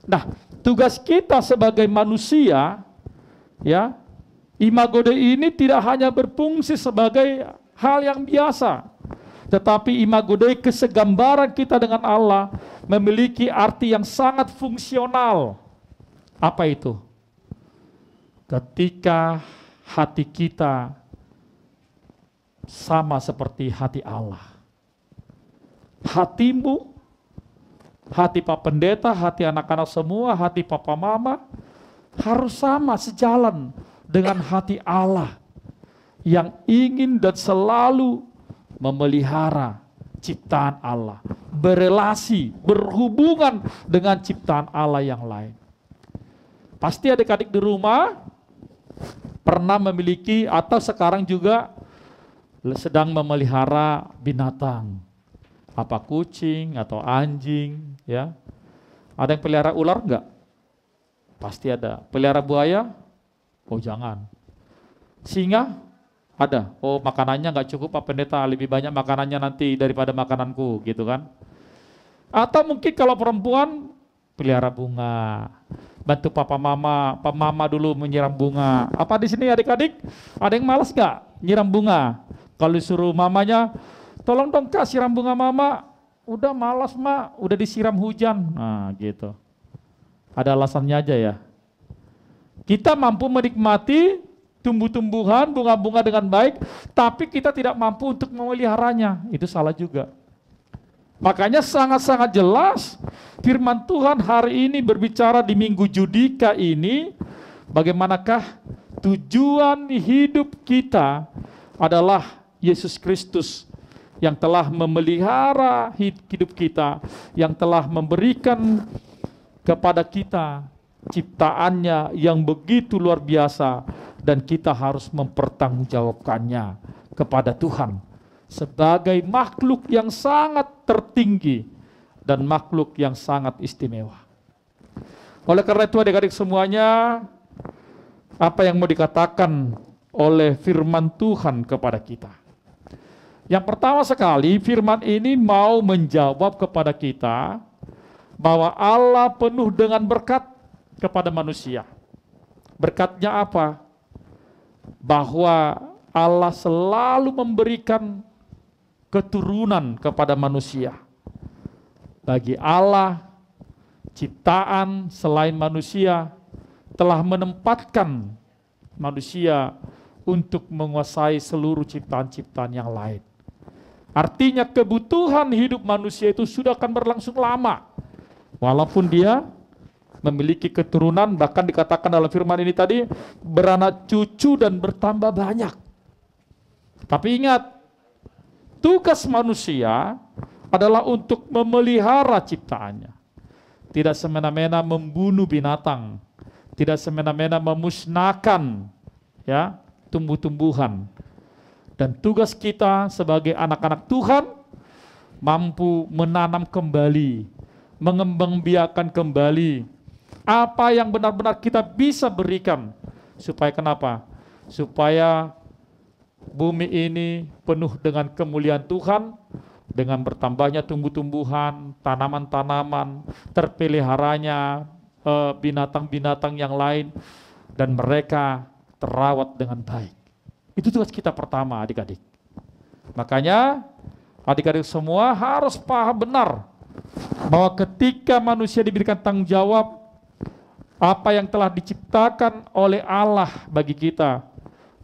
Speaker 8: Nah, tugas kita sebagai manusia, ya, imago Dei ini tidak hanya berfungsi sebagai hal yang biasa, tetapi imago Dei, kesegambaran kita dengan Allah, memiliki arti yang sangat fungsional. Apa itu? Ketika hati kita sama seperti hati Allah. Hatimu, hati Pak Pendeta, hati anak-anak semua, hati Papa Mama harus sama, sejalan dengan hati Allah yang ingin dan selalu memelihara ciptaan Allah, berelasi, berhubungan dengan ciptaan Allah yang lain. Pasti adik-adik di rumah pernah memiliki atau sekarang juga sedang memelihara binatang. Apa kucing atau anjing, ya. Ada yang pelihara ular enggak? Pasti ada. Pelihara buaya? Oh jangan. Singa? Ada. Oh makanannya nggak cukup Pak Pendeta, lebih banyak makanannya nanti daripada makananku, gitu kan. Atau mungkin kalau perempuan pelihara bunga, bantu papa mama dulu menyiram bunga. Apa di sini adik-adik ada yang malas nggak nyiram bunga? Kalau disuruh mamanya, tolong dong Kak siram bunga mama, udah malas mak, udah disiram hujan. Nah gitu. Ada alasannya aja ya. Kita mampu menikmati tumbuh-tumbuhan, bunga-bunga dengan baik, tapi kita tidak mampu untuk memeliharanya. Itu salah juga. Makanya sangat-sangat jelas firman Tuhan hari ini berbicara di Minggu Judika ini, bagaimanakah tujuan hidup kita adalah Yesus Kristus yang telah memelihara hidup kita, yang telah memberikan kepada kita ciptaannya yang begitu luar biasa, dan kita harus mempertanggungjawabkannya kepada Tuhan sebagai makhluk yang sangat tertinggi dan makhluk yang sangat istimewa. Oleh karena itu adik-adik semuanya, apa yang mau dikatakan oleh firman Tuhan kepada kita? Yang pertama sekali, firman ini mau menjawab kepada kita bahwa Allah penuh dengan berkat kepada manusia. Berkatnya apa? Bahwa Allah selalu memberikan keturunan kepada manusia. Bagi Allah, ciptaan selain manusia telah menempatkan manusia untuk menguasai seluruh ciptaan-ciptaan yang lain. Artinya kebutuhan hidup manusia itu sudah akan berlangsung lama. Walaupun dia memiliki keturunan, bahkan dikatakan dalam firman ini tadi, beranak cucu dan bertambah banyak. Tapi ingat, tugas manusia adalah untuk memelihara ciptaannya. Tidak semena-mena membunuh binatang, tidak semena-mena memusnahkan ya tumbuh-tumbuhan. Dan tugas kita sebagai anak-anak Tuhan mampu menanam kembali, mengembangbiakan kembali apa yang benar-benar kita bisa berikan. Supaya kenapa? Supaya bumi ini penuh dengan kemuliaan Tuhan, dengan bertambahnya tumbuh-tumbuhan, tanaman-tanaman, terpeliharanya binatang-binatang yang lain, dan mereka terawat dengan baik. Itu tugas kita pertama adik-adik. Makanya adik-adik semua harus paham benar bahwa ketika manusia diberikan tanggung jawab apa yang telah diciptakan oleh Allah bagi kita,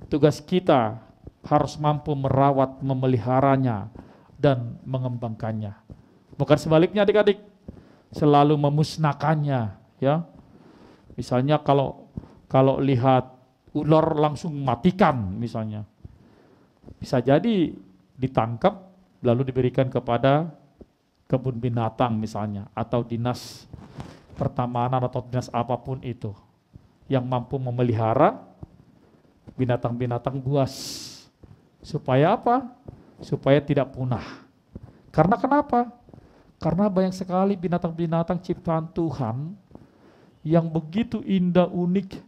Speaker 8: tugas kita harus mampu merawat, memeliharanya, dan mengembangkannya. Bukan sebaliknya adik-adik, selalu memusnahkannya. Ya, misalnya kalau lihat ular langsung matikan misalnya, bisa jadi ditangkap lalu diberikan kepada kebun binatang misalnya, atau dinas pertamanan atau dinas apapun itu yang mampu memelihara binatang-binatang buas. Supaya apa? Supaya tidak punah. Karena kenapa? Karena banyak sekali binatang-binatang ciptaan Tuhan yang begitu indah, unik,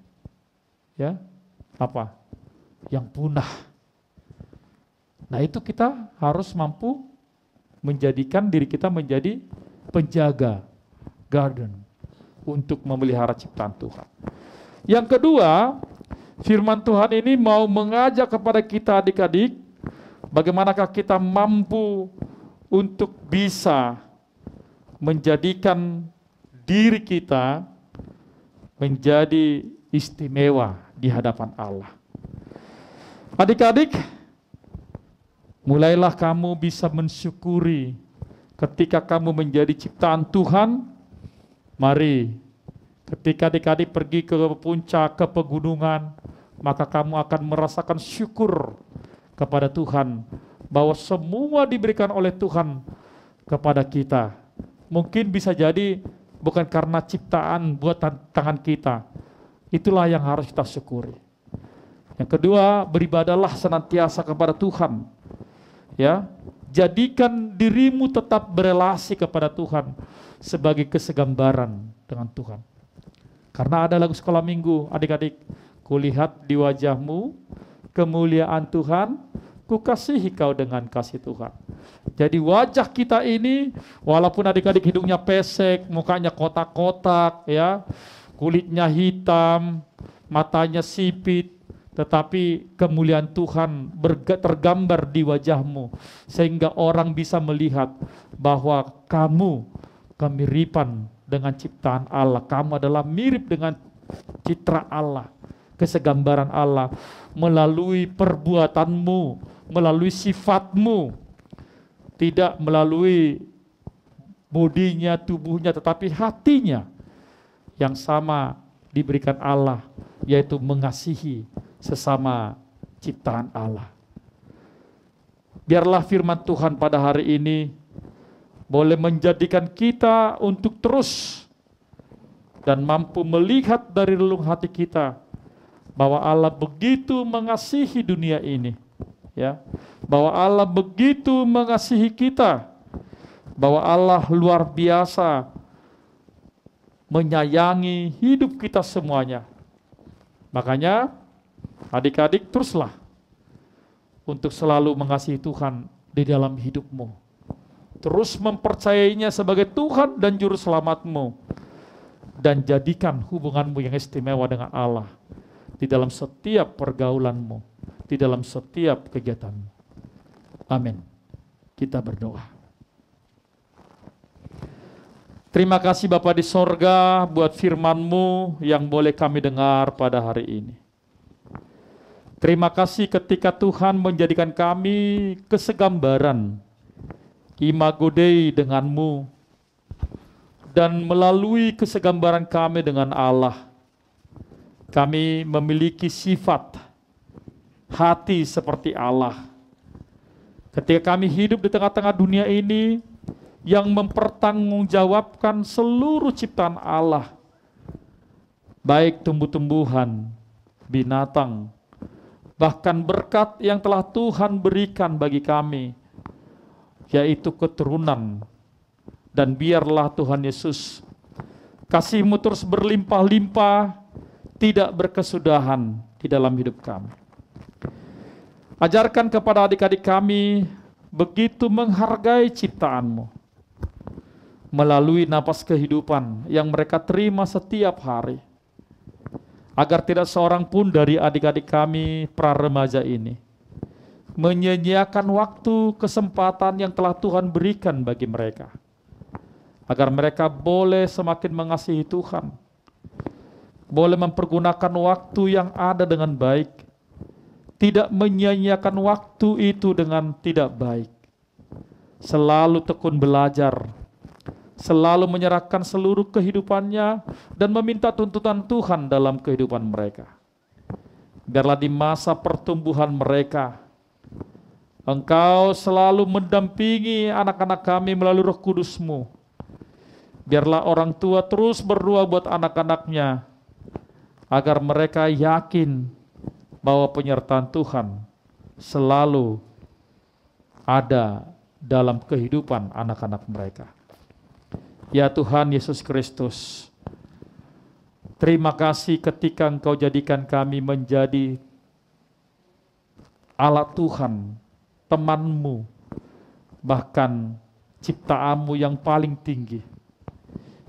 Speaker 8: ya, apa? Yang punah. Nah itu kita harus mampu menjadikan diri kita menjadi penjaga garden untuk memelihara ciptaan Tuhan. Yang kedua, firman Tuhan ini mau mengajak kepada kita adik-adik, bagaimanakah kita mampu untuk bisa menjadikan diri kita menjadi istimewa di hadapan Allah. Adik-adik, mulailah kamu bisa mensyukuri ketika kamu menjadi ciptaan Tuhan. Mari, ketika adik-adik pergi ke puncak, ke pegunungan, maka kamu akan merasakan syukur kepada Tuhan bahwa semua diberikan oleh Tuhan kepada kita. Mungkin bisa jadi bukan karena ciptaan buatan tangan kita. Itulah yang harus kita syukuri. Yang kedua, beribadahlah senantiasa kepada Tuhan. Ya, jadikan dirimu tetap berelasi kepada Tuhan sebagai kesegambaran dengan Tuhan. Karena ada lagu sekolah minggu, adik-adik, kulihat di wajahmu kemuliaan Tuhan, kukasihi kau dengan kasih Tuhan. Jadi wajah kita ini, walaupun adik-adik hidungnya pesek, mukanya kotak-kotak, ya, kulitnya hitam, matanya sipit, tetapi kemuliaan Tuhan tergambar di wajahmu, sehingga orang bisa melihat bahwa kamu kemiripan dengan ciptaan Allah. Kamu adalah mirip dengan citra Allah, kesegambaran Allah, melalui perbuatanmu, melalui sifatmu, tidak melalui bodinya, tubuhnya, tetapi hatinya yang sama diberikan Allah, yaitu mengasihi sesama ciptaan Allah. Biarlah firman Tuhan pada hari ini boleh menjadikan kita untuk terus dan mampu melihat dari relung hati kita bahwa Allah begitu mengasihi dunia ini, ya, bahwa Allah begitu mengasihi kita, bahwa Allah luar biasa menyayangi hidup kita semuanya. Makanya adik-adik teruslah untuk selalu mengasihi Tuhan di dalam hidupmu. Terus mempercayainya sebagai Tuhan dan Juru Selamatmu. Dan jadikan hubunganmu yang istimewa dengan Allah di dalam setiap pergaulanmu, di dalam setiap kegiatanmu. Amin. Kita berdoa. Terima kasih Bapa di sorga buat firman-Mu yang boleh kami dengar pada hari ini. Terima kasih ketika Tuhan menjadikan kami kesegambaran, imago Dei dengan-Mu, dan melalui kesegambaran kami dengan Allah, kami memiliki sifat hati seperti Allah. Ketika kami hidup di tengah-tengah dunia ini yang mempertanggungjawabkan seluruh ciptaan Allah, baik tumbuh-tumbuhan, binatang, bahkan berkat yang telah Tuhan berikan bagi kami, yaitu keturunan. Dan biarlah Tuhan Yesus, kasih-Mu terus berlimpah-limpah, tidak berkesudahan di dalam hidup kami. Ajarkan kepada adik-adik kami begitu menghargai ciptaan-Mu melalui napas kehidupan yang mereka terima setiap hari, agar tidak seorang pun dari adik-adik kami pra-remaja ini menyia-nyiakan waktu, kesempatan yang telah Tuhan berikan bagi mereka, agar mereka boleh semakin mengasihi Tuhan, boleh mempergunakan waktu yang ada dengan baik, tidak menyia-nyiakan waktu itu dengan tidak baik, selalu tekun belajar, selalu menyerahkan seluruh kehidupannya dan meminta tuntutan Tuhan dalam kehidupan mereka. Biarlah di masa pertumbuhan mereka, Engkau selalu mendampingi anak-anak kami melalui Roh Kudus-Mu. Biarlah orang tua terus berdoa buat anak-anaknya, agar mereka yakin bahwa penyertaan Tuhan selalu ada dalam kehidupan anak-anak mereka. Ya Tuhan Yesus Kristus, terima kasih ketika Engkau jadikan kami menjadi alat Tuhan, teman-Mu, bahkan ciptaan-Mu yang paling tinggi.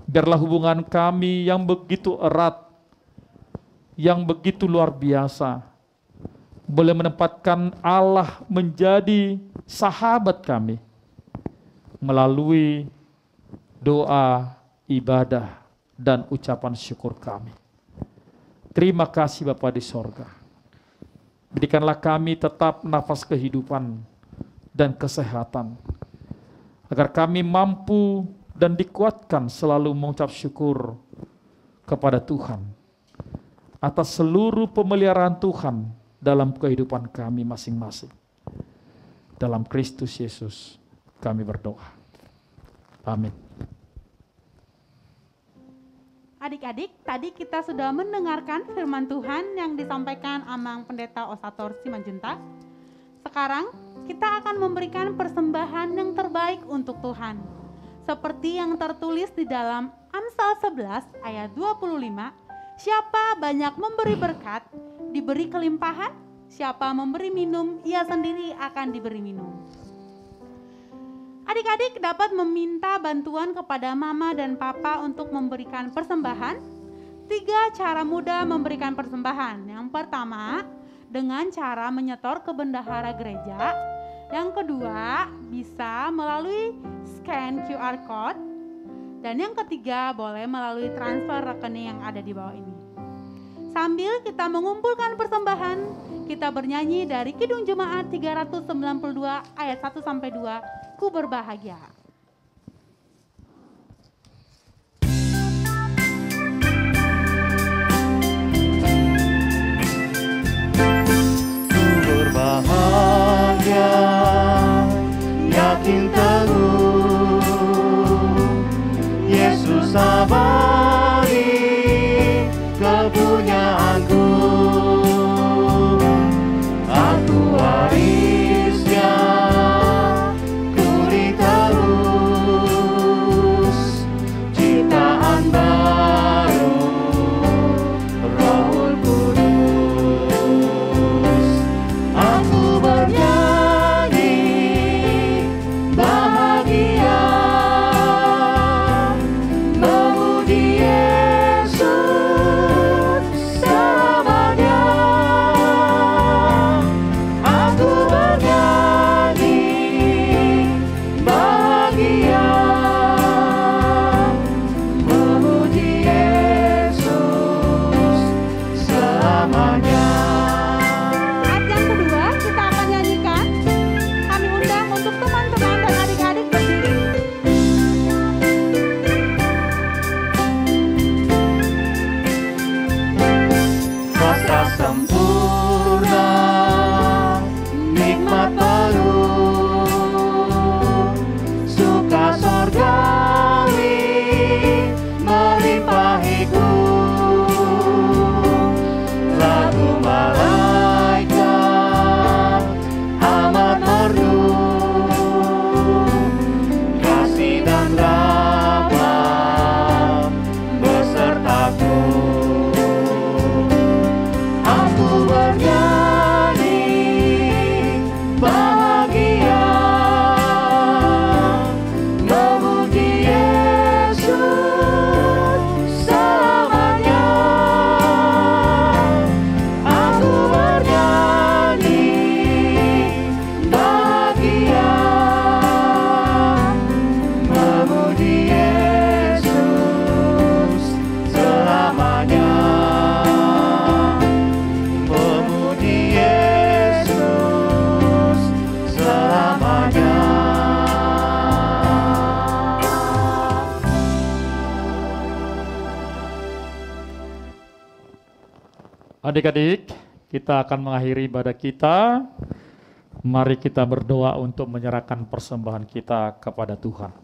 Speaker 8: Biarlah hubungan kami yang begitu erat, yang begitu luar biasa, boleh menempatkan Allah menjadi sahabat kami melalui doa, ibadah, dan ucapan syukur kami. Terima kasih Bapa di sorga. Berikanlah kami tetap nafas kehidupan dan kesehatan, agar kami mampu dan dikuatkan selalu mengucap syukur kepada Tuhan atas seluruh pemeliharaan Tuhan dalam kehidupan kami masing-masing. Dalam Kristus Yesus kami berdoa. Amin.
Speaker 4: Adik-adik, tadi kita sudah mendengarkan firman Tuhan yang disampaikan Amang Pendeta Osator Simanjuntak. Sekarang kita akan memberikan persembahan yang terbaik untuk Tuhan. Seperti yang tertulis di dalam Amsal 11 ayat 25, siapa banyak memberi berkat, diberi kelimpahan, siapa memberi minum, ia sendiri akan diberi minum. Adik-adik dapat meminta bantuan kepada mama dan papa untuk memberikan persembahan. 3 cara mudah memberikan persembahan. Yang pertama, dengan cara menyetor ke bendahara gereja. Yang kedua, bisa melalui scan QR code. Dan yang ketiga, boleh melalui transfer rekening yang ada di bawah ini. Sambil kita mengumpulkan persembahan, kita bernyanyi dari Kidung Jemaat 392 ayat 1-2, Ku berbahagia.
Speaker 6: Berbahagia, yakin teguh, Yesus abadi kepunyaanku. Aku warisnya, kuli terus, ciptaan baru, Roh Kudus. Aku bernyanyi bahagia, memuji Yesus selamanya. Aku bernyanyi bahagia, memuji Yesus selamanya.
Speaker 4: Ayat yang kedua kita akan nyanyikan. Kami undang untuk teman-teman dan adik-adik berdiri.
Speaker 6: Kuasa sempurna, nikmat penuh, suka sorgawi melimpahiku. Lagu malaikat amat merdu, kasih dan rahmat besertaku. Aku bernyanyi bahagia, memuji Yesus selamanya. Aku bernyanyi bahagia, memuji Yesus selamanya. Memuji Yesus selamanya.
Speaker 8: Adik-adik, kita akan mengakhiri ibadah kita. Mari kita berdoa untuk menyerahkan persembahan kita kepada Tuhan.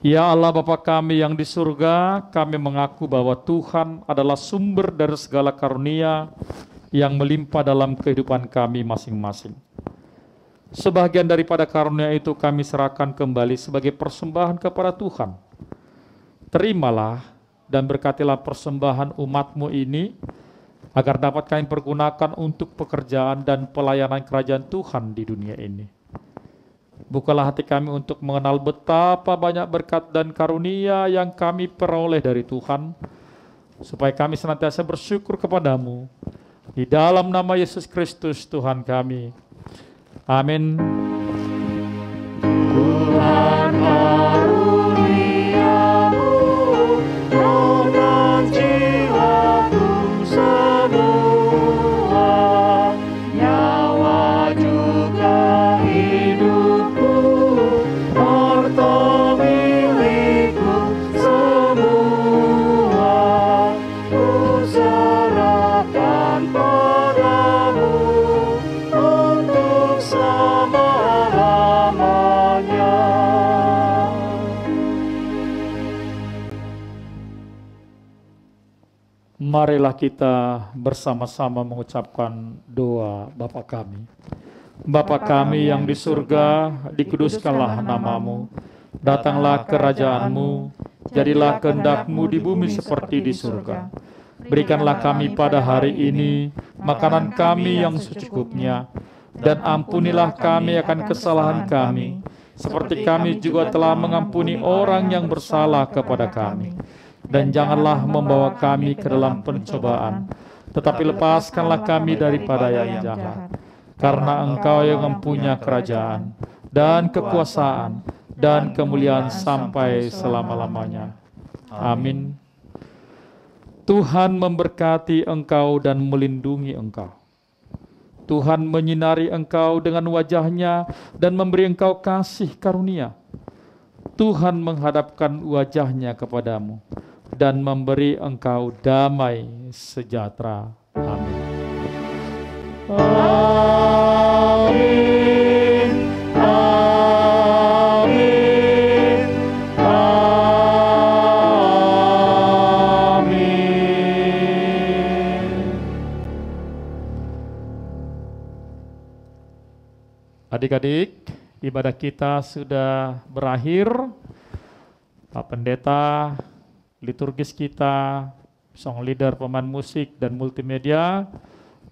Speaker 8: Ya Allah Bapa kami yang di surga, kami mengaku bahwa Tuhan adalah sumber dari segala karunia yang melimpah dalam kehidupan kami masing-masing. Sebagian daripada karunia itu kami serahkan kembali sebagai persembahan kepada Tuhan. Terimalah dan berkatilah persembahan umat-Mu ini, agar dapat kami pergunakan untuk pekerjaan dan pelayanan kerajaan Tuhan di dunia ini. Bukalah hati kami untuk mengenal betapa banyak berkat dan karunia yang kami peroleh dari Tuhan, supaya kami senantiasa bersyukur kepadamu. Di dalam nama Yesus Kristus Tuhan kami. Amin.
Speaker 6: Tuhan karuniamu, roh dan jiwaku semua, nyawa juga hidupku, harta milikku semua, ku serahkan padamu untuk
Speaker 8: Marilah kita bersama-sama mengucapkan doa Bapa kami. Bapa kami yang di surga, dikuduskanlah namamu. Datanglah kerajaan-Mu, jadilah kehendak-Mu di bumi seperti di surga. Berikanlah kami pada hari ini makanan kami yang secukupnya, dan ampunilah kami akan kesalahan kami, seperti kami juga telah mengampuni orang yang bersalah kepada kami. Dan janganlah membawa kami ke dalam pencobaan, tetapi lepaskanlah kami daripada yang jahat. Karena Engkau yang mempunyai kerajaan, dan kekuasaan, dan kemuliaan sampai selama-lamanya. Amin. Tuhan memberkati engkau dan melindungi engkau. Tuhan menyinari engkau dengan wajah-Nya dan memberi engkau kasih karunia. Tuhan menghadapkan wajah-Nya kepadamu dan memberi engkau damai sejahtera. Amin.
Speaker 6: Amin. Amin. Amin.
Speaker 8: Adik-adik, ibadah kita sudah berakhir. Pak Pendeta, liturgis kita, song leader, pemain musik, dan multimedia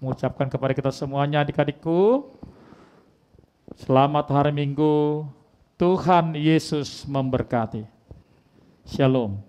Speaker 8: mengucapkan kepada kita semuanya, adik-adikku, selamat hari Minggu. Tuhan Yesus memberkati. Shalom.